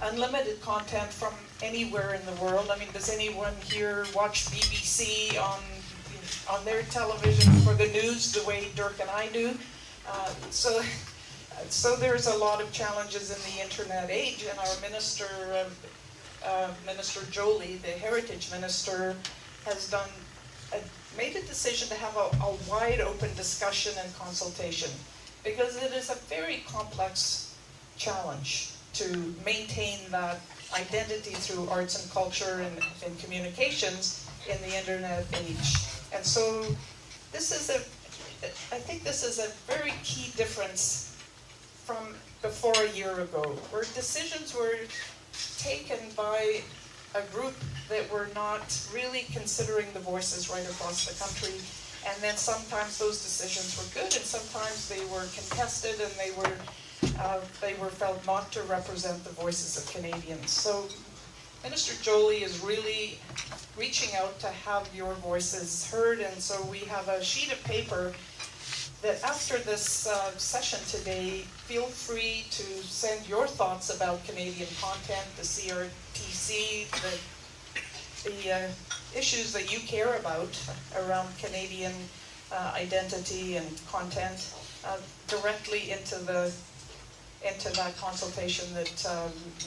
unlimited content from anywhere in the world. I mean, does anyone here watch BBC on their television for the news the way Dirk and I do? So there's a lot of challenges in the internet age, and our minister, Minister Jolie, the Heritage Minister, has made a decision to have a wide open discussion and consultation, because it is a very complex challenge to maintain that identity through arts and culture and communications in the internet age. And so I think this is a very key difference from before a year ago, where decisions were taken by a group that were not really considering the voices right across the country. And then sometimes those decisions were good, and sometimes they were contested, and they were felt not to represent the voices of Canadians. So Minister Jolie is really reaching out to have your voices heard, and so we have a sheet of paper that after this session today, feel free to send your thoughts about Canadian content, the CRTC, the issues that you care about around Canadian identity and content directly into that consultation that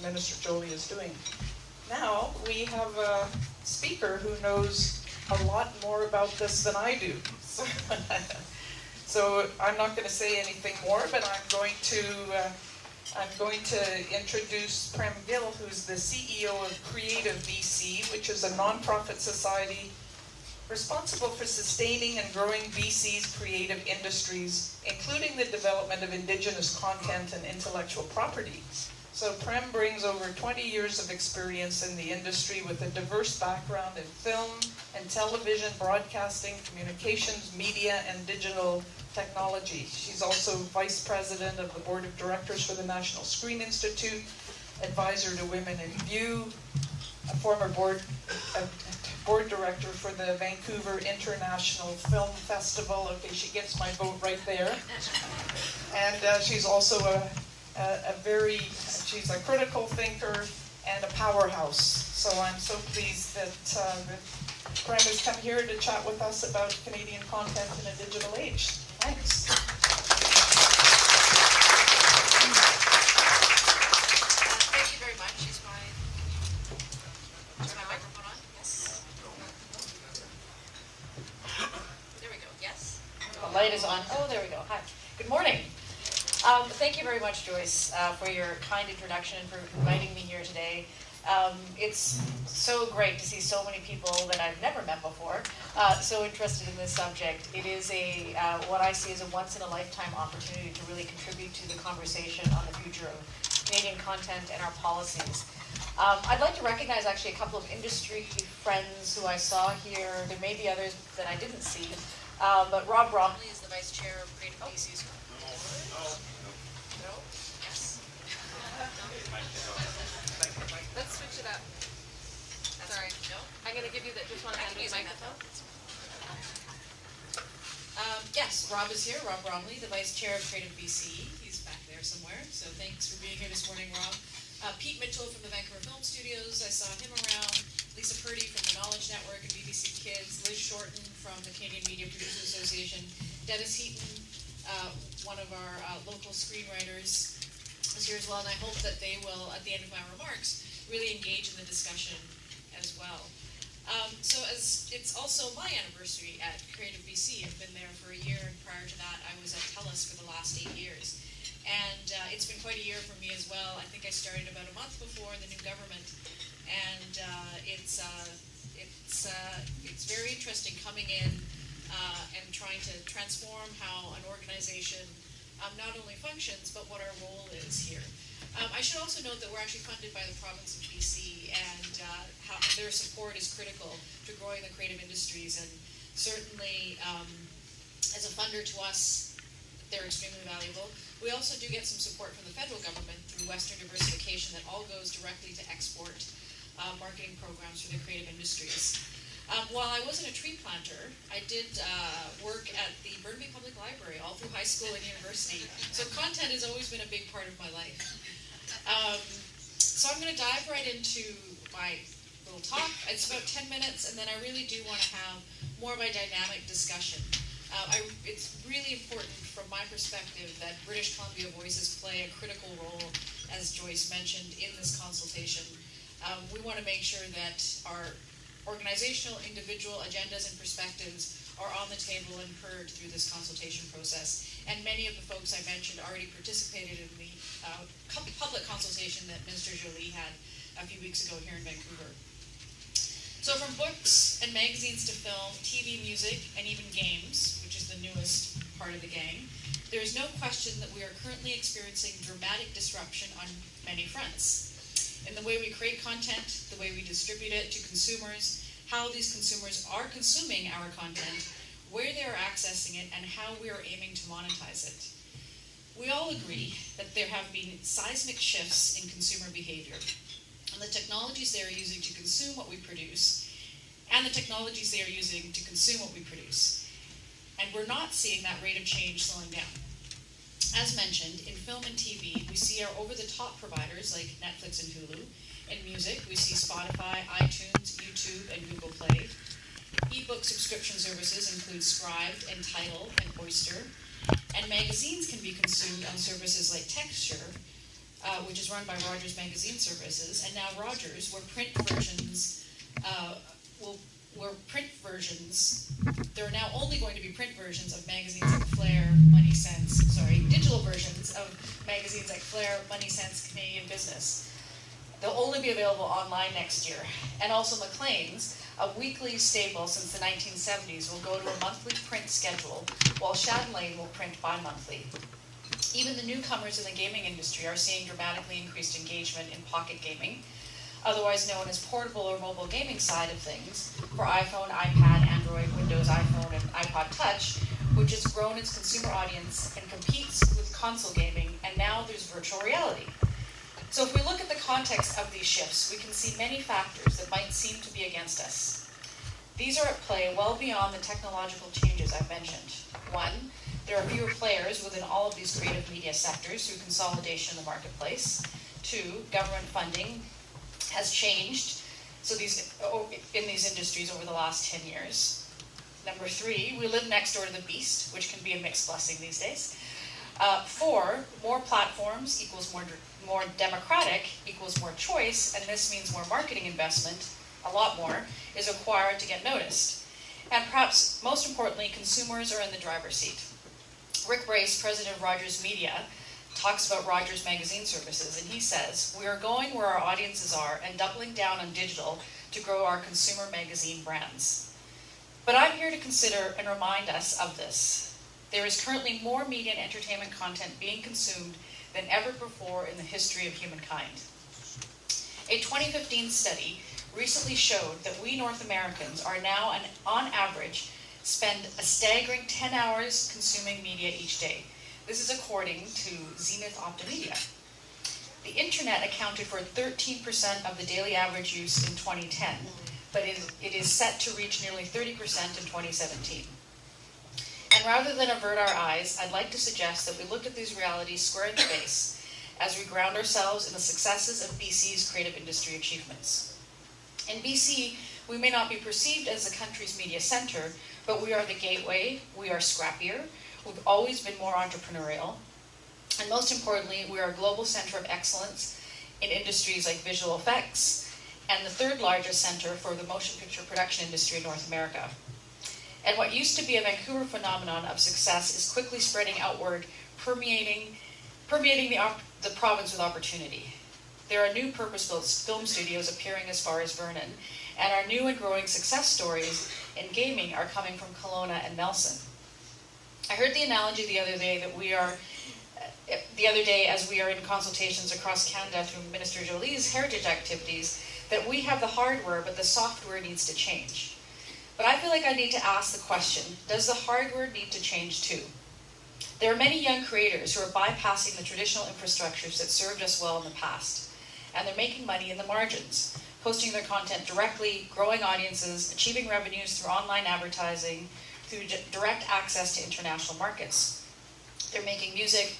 Minister Jolie is doing. Now we have a speaker who knows a lot more about this than I do. So I'm not going to say anything more, but I'm going to introduce Prem Gill, who's the CEO of Creative BC, which is a non-profit society responsible for sustaining and growing BC's creative industries, including the development of Indigenous content and intellectual property. So Prem brings over 20 years of experience in the industry with a diverse background in film and television, broadcasting, communications, media, and digital technology. She's also Vice President of the Board of Directors for the National Screen Institute, advisor to Women in View, a former board director for the Vancouver International Film Festival. Okay, she gets my vote right there. And she's also she's a critical thinker and a powerhouse. So I'm so pleased that Prem has come here to chat with us about Canadian content in a digital age. Thanks. Thank you very much. Is my microphone on? Yes. There we go. Yes. The light is on. Oh, there we go. Hi. Good morning. Thank you very much, Joyce, for your kind introduction and for inviting me here today. It's so great to see so many people that I've never met before so interested in this subject. It is what I see as a once-in-a-lifetime opportunity to really contribute to the conversation on the future of Canadian content and our policies. I'd like to recognize actually a couple of industry friends who I saw here. There may be others that I didn't see, but Rob Bromley is the Vice Chair of Creative BC's. No? Yes. Let's switch it up. Sorry. No? I'm going to give you just want to hand me the microphone. Yes, Rob is here. Rob Bromley, the Vice Chair of Creative BC. He's back there somewhere. So thanks for being here this morning, Rob. Pete Mitchell from the Vancouver Film Studios. I saw him around. Lisa Purdy from the Knowledge Network and BBC Kids. Liz Shorten from the Canadian Media Producers Association. Dennis Heaton, one of our local screenwriters, is here as well. And I hope that they will, at the end of my remarks, really engage in the discussion as well. So as it's also my anniversary at Creative BC. I've been there for a year, and prior to that I was at TELUS for the last 8 years. And it's been quite a year for me as well. I think I started about a month before the new government, and it's very interesting coming in and trying to transform how an organization not only functions, but what our role is here. I should also note that we're actually funded by the province of BC, and how their support is critical to growing the creative industries. And certainly, as a funder to us, they're extremely valuable. We also do get some support from the federal government through Western diversification that all goes directly to export marketing programs for the creative industries. While I wasn't a tree planter, I did work at the Burnaby Public Library all through high school and university. So content has always been a big part of my life. So I'm gonna dive right into my little talk. It's about 10 minutes, and then I really do wanna have more of a dynamic discussion. It's really important from my perspective that British Columbia voices play a critical role, as Joyce mentioned, in this consultation. We want to make sure that our organizational, individual agendas and perspectives are on the table and heard through this consultation process. And many of the folks I mentioned already participated in the public consultation that Minister Jolie had a few weeks ago here in Vancouver. So from books and magazines to film, TV, music, and even games, which is the newest part of the gang, there is no question that we are currently experiencing dramatic disruption on many fronts. In the way we create content, the way we distribute it to consumers, how these consumers are consuming our content, where they are accessing it, and how we are aiming to monetize it. We all agree that there have been seismic shifts in consumer behavior, and the technologies they are using to consume what we produce, and the technologies they are using to consume what we produce. And we're not seeing that rate of change slowing down. As mentioned, in film and TV, we see our over-the-top providers like Netflix and Hulu. In music, we see Spotify, iTunes, YouTube, and Google Play. Ebook subscription services include Scribd and Tidal and Oyster. And magazines can be consumed on services like Texture, which is run by Rogers Magazine Services, and now Rogers, where there are now only going to be print versions of magazines like Flair, digital versions of magazines like Flair, Money Sense, Canadian Business. They'll only be available online next year. And also Maclean's, a weekly staple since the 1970s, will go to a monthly print schedule, while Chatelaine will print bi-monthly. Even the newcomers in the gaming industry are seeing dramatically increased engagement in pocket gaming, otherwise known as portable or mobile gaming side of things, for iPhone, iPad, Android, Windows, iPhone, and iPod Touch, which has grown its consumer audience and competes with console gaming, and now there's virtual reality. So if we look at the context of these shifts, we can see many factors that might seem to be against us. These are at play well beyond the technological changes I've mentioned. One, there are fewer players within all of these creative media sectors through consolidation in the marketplace. Two, government funding has changed in these industries over the last 10 years. Number three, we live next door to the beast, which can be a mixed blessing these days. Four, more platforms equals more democratic equals more choice, and this means more marketing investment, a lot more, is required to get noticed. And perhaps most importantly, consumers are in the driver's seat. Rick Brace, president of Rogers Media, talks about Rogers Magazine Services, and he says, "We are going where our audiences are and doubling down on digital to grow our consumer magazine brands." But I'm here to consider and remind us of this. There is currently more media and entertainment content being consumed than ever before in the history of humankind. A 2015 study recently showed that we North Americans are now, on average, spend a staggering 10 hours consuming media each day. This is according to Zenith Optimedia. The internet accounted for 13% of the daily average use in 2010, but it is set to reach nearly 30% in 2017. And rather than avert our eyes, I'd like to suggest that we look at these realities square in the face as we ground ourselves in the successes of BC's creative industry achievements. In BC, we may not be perceived as the country's media center, but we are the gateway, we are scrappier, we've always been more entrepreneurial, and most importantly, we are a global center of excellence in industries like visual effects, and the third largest center for the motion picture production industry in North America. And what used to be a Vancouver phenomenon of success is quickly spreading outward, permeating the province with opportunity. There are new purpose-built film studios appearing as far as Vernon, and our new and growing success stories in gaming are coming from Kelowna and Nelson. I heard the analogy the other day as we are in consultations across Canada through Minister Jolie's heritage activities, that we have the hardware, but the software needs to change. But I feel like I need to ask the question, does the hardware need to change too? There are many young creators who are bypassing the traditional infrastructures that served us well in the past, and they're making money in the margins, posting their content directly, growing audiences, achieving revenues through online advertising, through direct access to international markets. They're making music,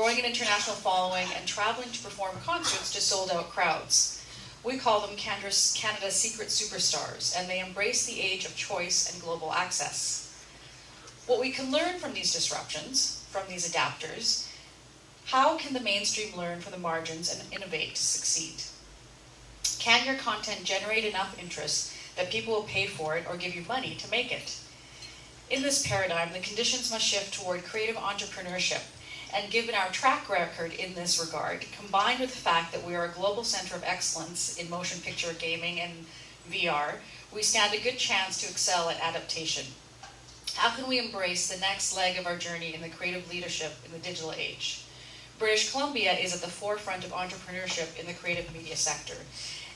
growing an international following, and traveling to perform concerts to sold-out crowds. We call them Canada's secret superstars, and they embrace the age of choice and global access. What we can learn from these disruptions, from these adapters, how can the mainstream learn from the margins and innovate to succeed? Can your content generate enough interest that people will pay for it or give you money to make it? In this paradigm, the conditions must shift toward creative entrepreneurship, and given our track record in this regard, combined with the fact that we are a global center of excellence in motion picture gaming and VR, we stand a good chance to excel at adaptation. How can we embrace the next leg of our journey in the creative leadership in the digital age? British Columbia is at the forefront of entrepreneurship in the creative media sector,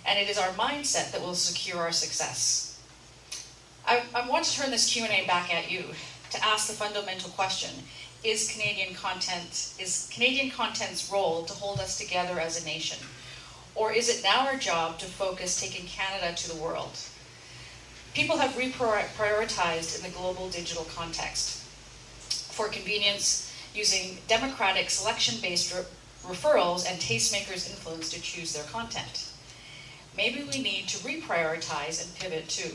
and it is our mindset that will secure our success. I want to turn this Q&A back at you to ask the fundamental question, is Canadian content's role to hold us together as a nation? Or is it now our job to focus taking Canada to the world? People have reprioritized in the global digital context. For convenience, using democratic selection-based referrals and tastemakers' influence to choose their content. Maybe we need to reprioritize and pivot too.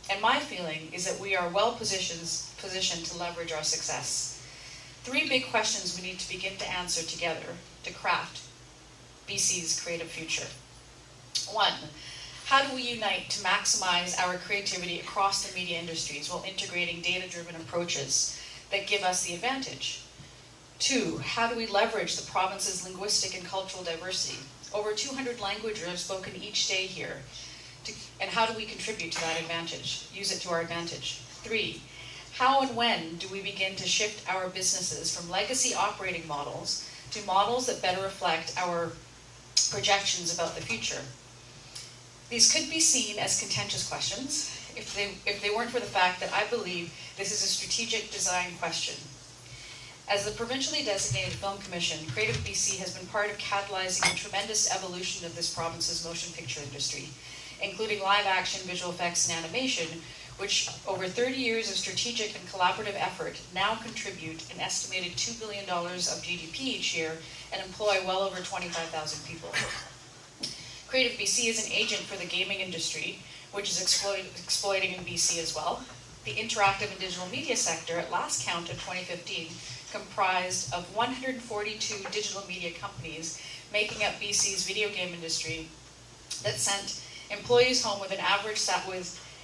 And my feeling is that we are well positioned to leverage our success. 3 big questions we need to begin to answer together to craft BC's creative future. 1, how do we unite to maximize our creativity across the media industries while integrating data-driven approaches that give us the advantage? 2, how do we leverage the province's linguistic and cultural diversity? Over 200 languages are spoken each day here. And how do we contribute to that advantage, use it to our advantage? 3, how and when do we begin to shift our businesses from legacy operating models to models that better reflect our projections about the future? These could be seen as contentious questions if they weren't for the fact that I believe this is a strategic design question. As the provincially designated Film Commission, Creative BC has been part of catalyzing a tremendous evolution of this province's motion picture industry, including live action, visual effects, and animation, which over 30 years of strategic and collaborative effort now contribute an estimated $2 billion of GDP each year and employ well over 25,000 people. Creative BC is an agent for the gaming industry, which is exploiting in BC as well. The interactive and digital media sector, at last count in 2015, comprised of 142 digital media companies, making up BC's video game industry that sent employees home with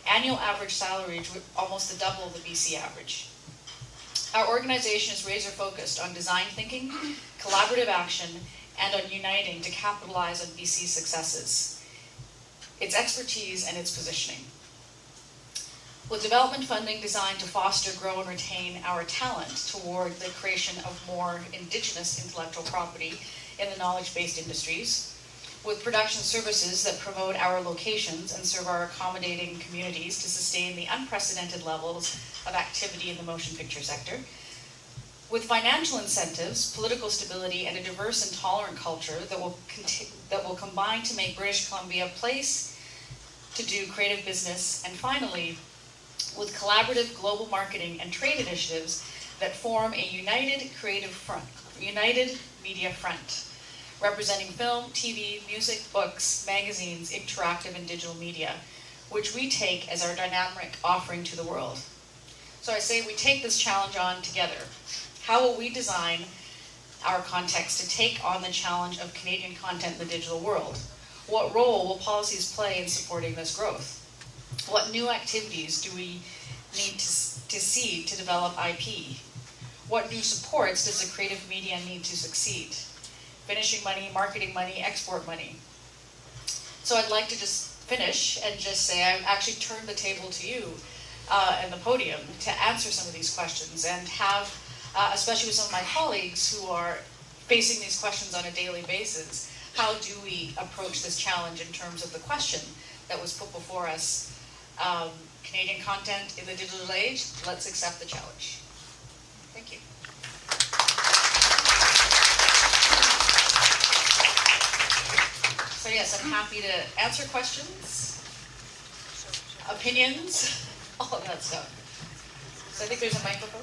annual average salaries almost the double the BC average. Our organization is razor focused on design thinking, collaborative action, and on uniting to capitalize on BC's successes, its expertise, and its positioning. With development funding designed to foster, grow, and retain our talent toward the creation of more Indigenous intellectual property in the knowledge-based industries, with production services that promote our locations and serve our accommodating communities to sustain the unprecedented levels of activity in the motion picture sector, with financial incentives, political stability, and a diverse and tolerant culture that will combine to make British Columbia a place to do creative business, and finally, with collaborative global marketing and trade initiatives that form a united media front, representing film, TV, music, books, magazines, interactive and digital media, which we take as our dynamic offering to the world. So I say we take this challenge on together. How will we design our context to take on the challenge of Canadian content in the digital world? What role will policies play in supporting this growth? What new activities do we need to see to develop IP? What new supports does the creative media need to succeed? Finishing money, marketing money, export money. So I'd like to just finish and just say I actually turn the table to you and the podium to answer some of these questions and have, especially with some of my colleagues who are facing these questions on a daily basis, how do we approach this challenge in terms of the question that was put before us? Canadian content in the digital age, let's accept the challenge. Thank you. So yes, I'm happy to answer questions, opinions, all of that stuff. So I think there's a microphone.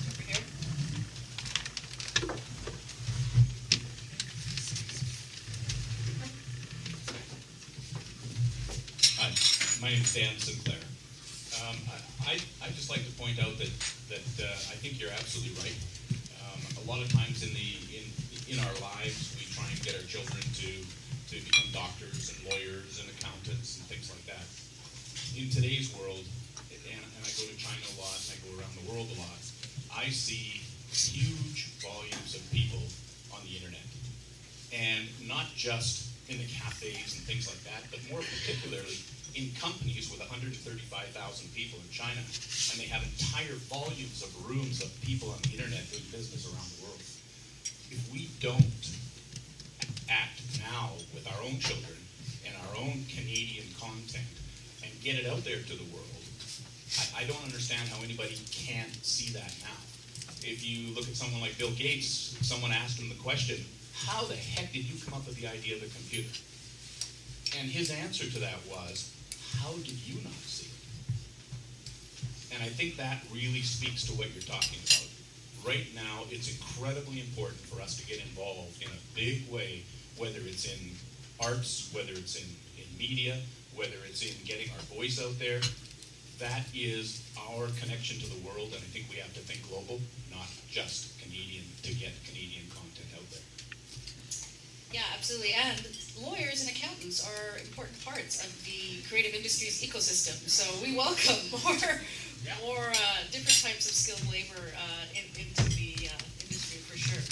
Over here. My name's Dan Sinclair. I'd just like to point out that I think you're absolutely right. A lot of times in our lives, we try and get our children to become doctors and lawyers and accountants and things like that. In today's world, and I go to China a lot and I go around the world a lot, I see huge volumes of people on the internet. And not just in the cafes and things like that, but more particularly in companies with 135,000 people in China, and they have entire volumes of rooms of people on the internet doing business around the world. If we don't act now with our own children and our own Canadian content and get it out there to the world, I don't understand how anybody can't see that now. If you look at someone like Bill Gates, someone asked him the question, how the heck did you come up with the idea of the computer? And his answer to that was, how did you not see it? And I think that really speaks to what you're talking about. Right now, it's incredibly important for us to get involved in a big way, whether it's in arts, whether it's in media, whether it's in getting our voice out there. That is our connection to the world, and I think we have to think global, not just Canadian, to get Canadian content out there. Yeah, absolutely. And lawyers and accountants are important parts of the creative industries ecosystem. So we welcome more different types of skilled labor into the industry for sure.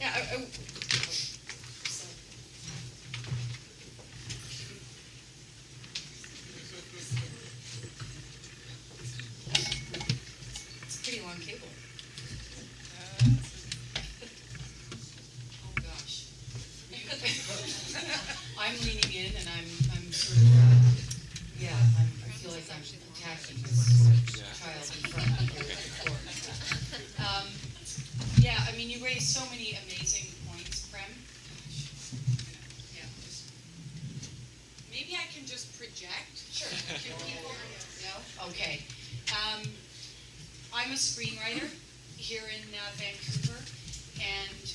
Yeah, it's a pretty long cable. Oh gosh. I'm leaning in and I'm sort of, I feel like I'm attacking this child in front of me here at the court. Yeah, I mean, you raised so many amazing points, Prem. Yeah. Maybe I can just project. Sure. Can people? No? Okay. I'm a screenwriter here in Vancouver, and